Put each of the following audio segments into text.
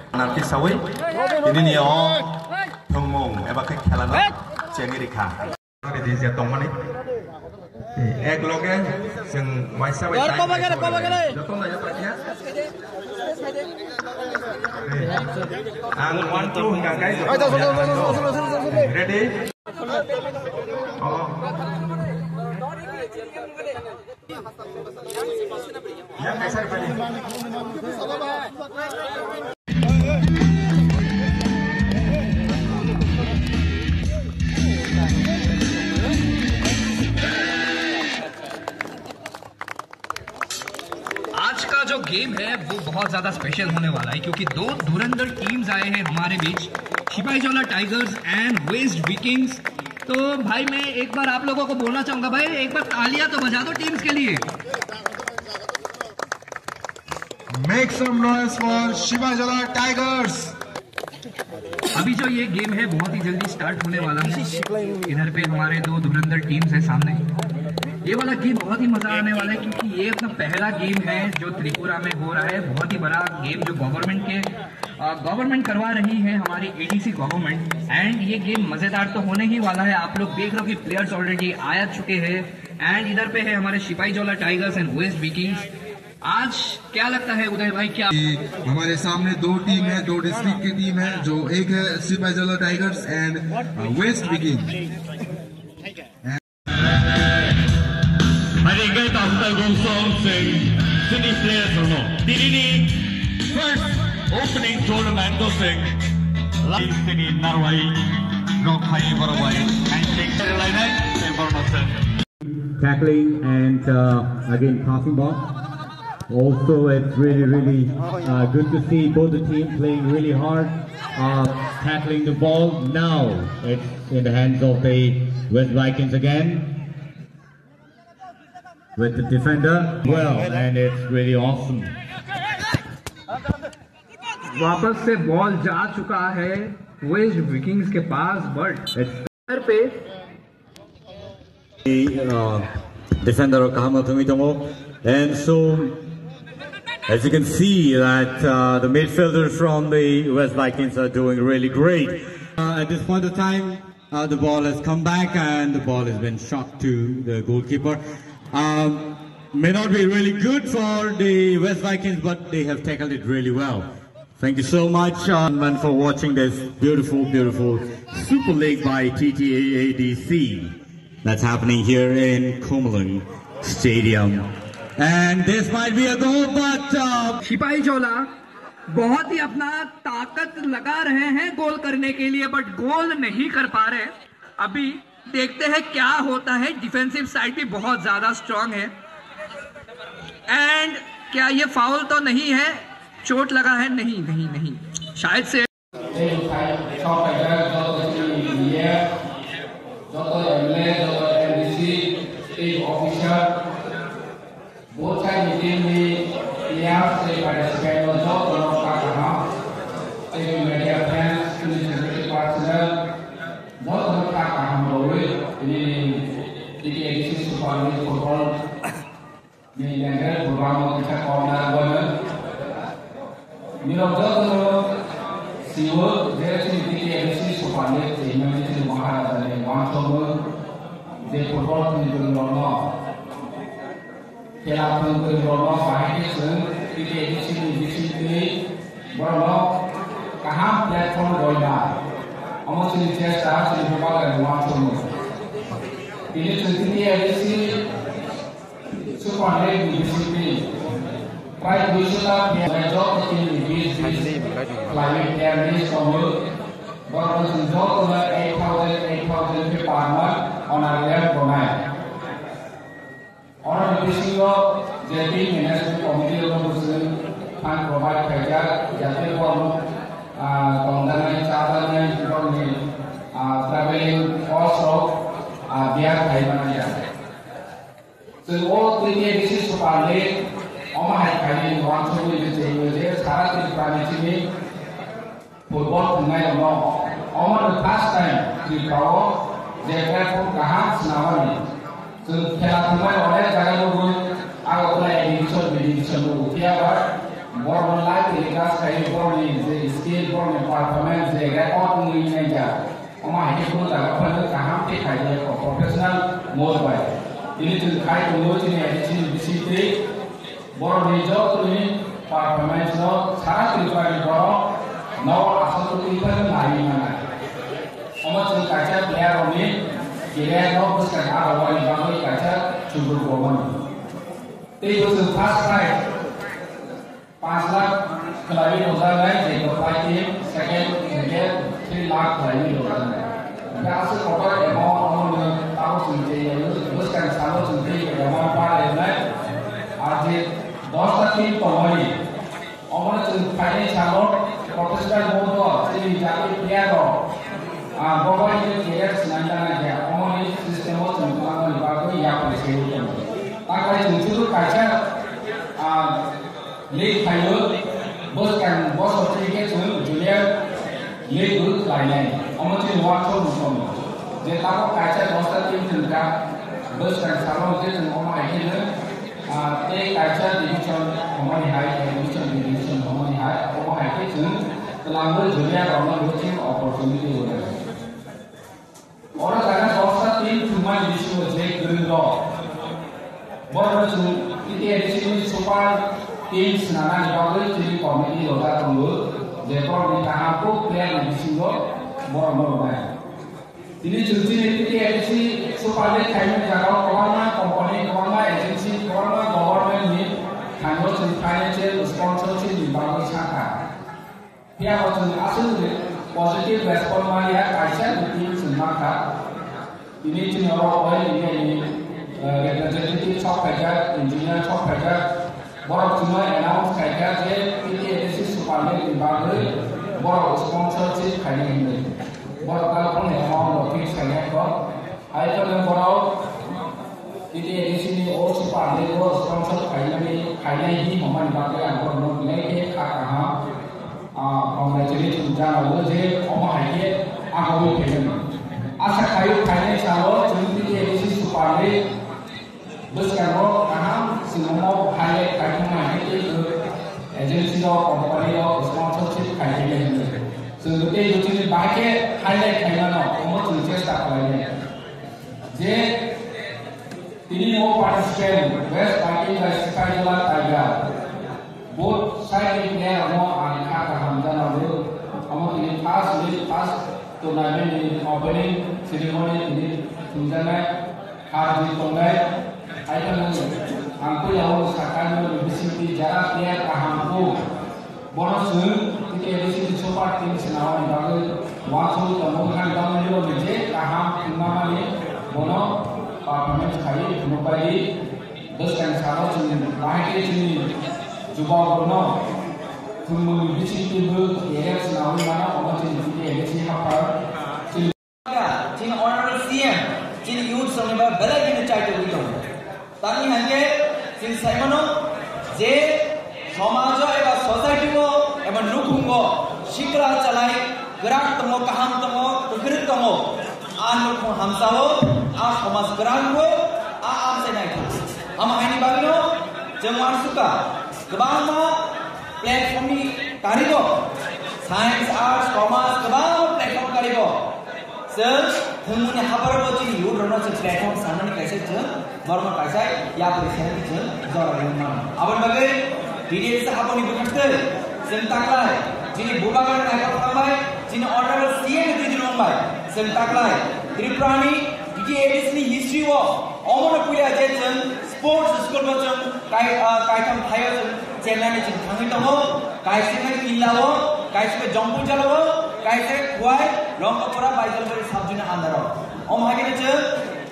Nanti sawi ini nih thongmong eba ke khelano chengi rikha ari di je tongmani ek loge जों waisa waisa jotong aja perhatian ang 1 2 hingga guys ready yang कैसा ready आज का जो game है वो बहुत ज्यादा special होने वाला है क्योंकि दो धुरंधर टीम्स आए हैं हमारे बीच, सिपाहीजौला टाइगर्स एंड वेस्ट विकिंग्स। तो भाई मैं एक बार आप लोगों को बोलना चाहूंगा, भाई एक बार तालियां तो बजा दो टीम्स के लिए। Make some noise for Sepahijala tigers. अभी जो ये गेम है बहुत ही जल्दी स्टार्ट होने वाला है। इधर पे हमारे दो धुरंधर टीम्स हैं सामने। ये वाला गेम बहुत ही मजा आने वाला है क्योंकि ये अपना पहला गेम है जो त्रिपुरा में हो रहा है। बहुत ही बड़ा गेम जो गवर्नमेंट करवा रही है, हमारी एडीसी गवर्नमेंट। एंड ये गेम मजेदार तो होने ही वाला है। आप लोग देख रहे हो कि प्लेयर्स ऑलरेडी आ चुके हैं। एंड इधर पे है हमारे सिपाहीजौला टाइगर्स एंड वेस्ट विकिंग्स। आज क्या लगता है उदय भाई, क्या हमारे सामने दो टीम है, दो डिस्ट्रिक्ट की टीम है, जो एक है Sepahijala tigers and west Vikings. Hari tahu gosong sing sini players or no. Ini first opening tournament to sing. Lagi sini Narwai, Rokhai Barawai, and take line information. Tackling and again passing ball. Also, it's really good to see both the teams playing really hard, tackling the ball. Now it's in the hands of the West Vikings again with the defender. Well, and it's really awesome. वापस से ball जा चुका है waste Vikings के पास, but इधर पे defender Kahama Tomitomo, and so as you can see that the midfielders from the West Vikings are doing really great. At this point of time, the ball has come back and the ball has been shot to the goalkeeper. May not be really good for the West Vikings, but they have tackled it really well. Thank you so much, for watching this beautiful Super League by TTAADC that's happening here in Komalung Stadium. And this might be a goal, but सिपाहीजौला बहुत ही अपना ताकत लगा रहे हैं गोल करने के लिए, but गोल नहीं कर पा रहे। अभी देखते हैं क्या होता है। डिफेंसिव साइड भी बहुत ज्यादा स्ट्रांग है। एंड क्या ये फाउल तो नहीं है, चोट लगा है? नहीं शायद से। born life in class kayak born in skill born in performance record ini aja. Oma ini pun tak apa kaham te kayak professional mode by. Ini tuh kayak dulu ini ada disiplin born in job ini performance no sangat diperlukan born. Now asal tu kita lari mana. Oma tuh kaca player ini kira no bukan awal bangun kaca cukup born. Tapi tu fast right. 5 lakh खिलाड़ी होता है एक party second ये 3 लाख खिलाड़ी होता है यहाँ से कॉपर अमाउंट और ताऊ सुनते हैं उसका सालों सुनते हैं अमाउंट पा रहे हैं आज 10 तक की कमाई और तो फाइनल सालों प्रोफेशनल मोड को सही जाके प्लेयर हो बहुत ही क्लियर सुनाता है और इस सिस्टम को सुनता है बात को याद रखें ताकि तुमसे तो कैसा League final, bos waktu itu cuma junior league dulu lainnya. Omo tu waktu musim. Jadi tahu kaca bos tim tengah bos kan salon itu cuma omo akhirnya, kaca division omo ni high, division omo ni high, omo akhirnya cuma terlalu junior omo dua tim opportunity ada. Orang karena bos tim cuma division jadi gerindra. Bos cuma itu edisi super tim senangan dipanggil jadi komedi logat tunggu dekor di kampung plan di sini bor-bor banyak. Ini cuci itu edisi supaya kami jaga kawan komponi agensi kawan government ni handle financial sponsorship di bawah sana. Dia macam asal positive respon malia kaca di tim semaka. Ini cuma orang ini representative shop kerja, engineer shop kerja. Borok cuma announce kayak je ini edisi supaya dibangun borok sponsorship kayak ini borok kalau pun amount fix kayak kok itu yang borok ini edisi ini oh supaya borok sponsor kayak ini momen dibangun yang borok naik kakak congratulate jangan lupa je omah ini aku pilih asa kayu kayak selalu jadi edisi supaya bos kalau kaham semua highlight kajian itu agensi atau company atau sponsorship kajian itu. Sebetulnya itu jadi bagai highlight kajian itu, kamu tulis tak lagi. Jadi ini mau participant West Party Festival Jalan Tiger. Both side player mau angkat kaham dan lalu kamu ini pas turnamen ini opening ceremony ini tunjangan hari tunggal. Ayo angku yang usahakan lebih jarak dia kahamku bonus kita edisi super tim senawan bagi waktu temukan kami dulu menjadi kaham imam ini bonus performance kali menupai dosen sahabat ini lahir ini juga bonus tunggu edisi tim dia senawan mana bonus ini edisi apa tim honorable CM tim youth seminar berat ini title itu ताकि हंगे सिंह साइमनो जे समाज एवं society को एवं लुकुं को शिकरा चलाई गराक तमो कहम तमो उखरित तमो आन लुकुं हमसावो आ समाज गराक को आ आम से नहीं था हम आइनी बागिनो जंगवान सुका गबांग मा प्लेटफॉर्म नि कारिगो साइंस आर्ट्स कॉमर्स गबांग प्लेटफॉर्म कारिगो सर थंगुनि हाबरबो जि यु रनो से प्लेटफॉर्म साननि कैसे ज normal kaisai ya presiden itu jorang mana. Awan bagai diri saya apa ni berkata sentaklah. Jadi bukan mereka pertamai. Jadi honorable CM itu dilombai sentaklah. Triprani jadi edis ni history wo. Omon punya jajan sports school macam kaitam thayar Chennai ni cengkang itu wo. Kaisai ni killa wo. Kaisai jumpu jala wo. Kaisai kuai longkapura baijal beri sabjuna andaro. Om hari ni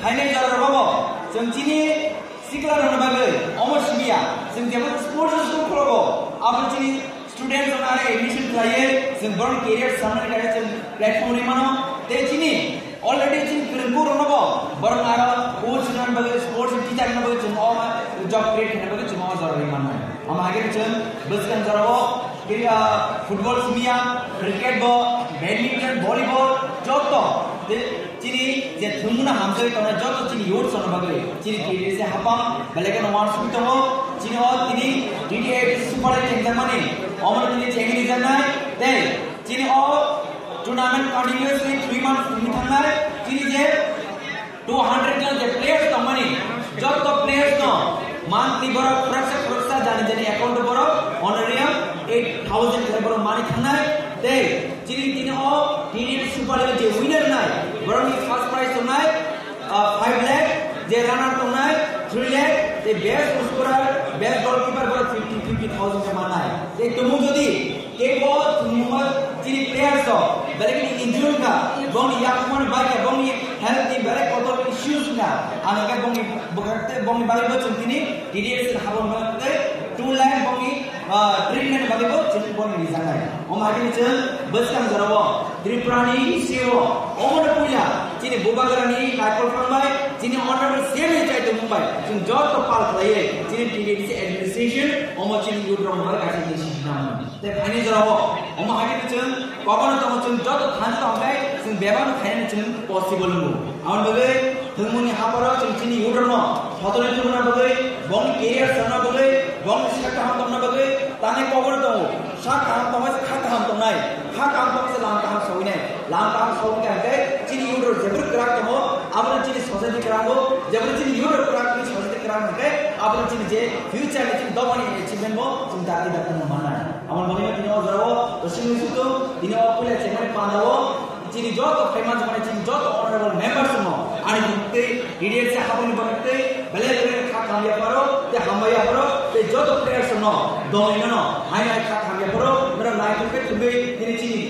Haine jalan robo, sini sekolah orang bagai, omor siapa, sini dia pun sports school krogo, apa sini student orang ada admission terakhir, sini baru career sama ni ada sini platform ni mana, teh sini already sini kerengku orang robo, baru ada coach orang bagai sports teacher orang bagai cuma orang job create orang bagai cuma orang mana, am akhir sini buskan jalan kira football semia, cricket bo, badminton, volleyball, job to. chini je thumuna hamjai tona joto chini yot son bagai chini kiri se hapam balagan wan sumitomo chini o tini DDA super examani omar tini chengini janai te chini o tournament continuously 3 months tini thangai chini je 200 জন যে players তো মানে যত players তো monthly বড় process জানি জানি account বড় honorarium 8000 করে বড় মানি থানায় দে চিনি দিনে ও টিডিএ সুপার লিগ যে উইনার নাই বড় নি ফার্স্ট প্রাইজ তো নাই 5 লাখ যে রানার তো নাই 3 লাখ যে বেস্ট স্কোরার বেস্ট গোলকিপার বড় 50000 কে মানায় এই তুমি যদি কেবল তুমি চিনি প্লেয়ার্স তো বেলেগ ইনজুরি কা বং ইয়াকুমান বাইকে বং health ni berak kotor issues na anaga bongi bokarte bongi bali bo chuntini DDS habon bakte 2 lakh bongi treatment bali bo chuntini bongi risangai omagi ni chel baskan jarawo triprani sewo omon puya chini bobagarani kaikol phambai chini honorable cm chai to mumbai chin jot to pal khlaye chini DDS administration omo chini yudrom bar kaise decision na te khani jarawo omagi ni chel kokono to chun jot than to hambai chin beban khaine chun possible আমার বলে তুমি হাপারা চিনি উড়নো হতলে তুমি বলে বং career সানা বলে বং শাকা হাম তোমরা বলে তানে কবর দাও শাকা হাম তোমরা খাকা হাম তোমরা খাকা হাম তোমরা লাংকা হাম সইনে লাংকা হাম সইনে কে চিনি উড়র জবর ক্রাক তো আমরা চিনি সোসাইটি ক্রাগো জবর চিনি উড়র ক্রাক চিনি সোসাইটি ক্রাক কে আমরা চিনি যে ফিউচার এ চিনি দবানি অ্যাচিভমেন্ট বো চিনি দাদি দাদি মানা আমার মনে হয় দিনো যাও তো সিনি সুতো দিনো পুলে চেমাই পানাও chini joto famous mane chini joto honorable members no ani dukte DDS se haboni banate bale kha khamya paro te hamaya paro te joto players no doino no hai hai kha khamya paro mera life ke tumi tini chini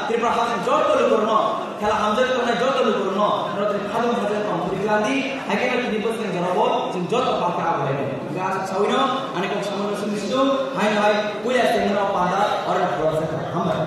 tripura hasan joto lo korno khala hamjat tona joto lo korno mera te khadam khadam komplandi hage na tini bos kan jarabo chini joto paka abale ga sawino ani ko samono sunisto hai hai puya se no pada or na process hamra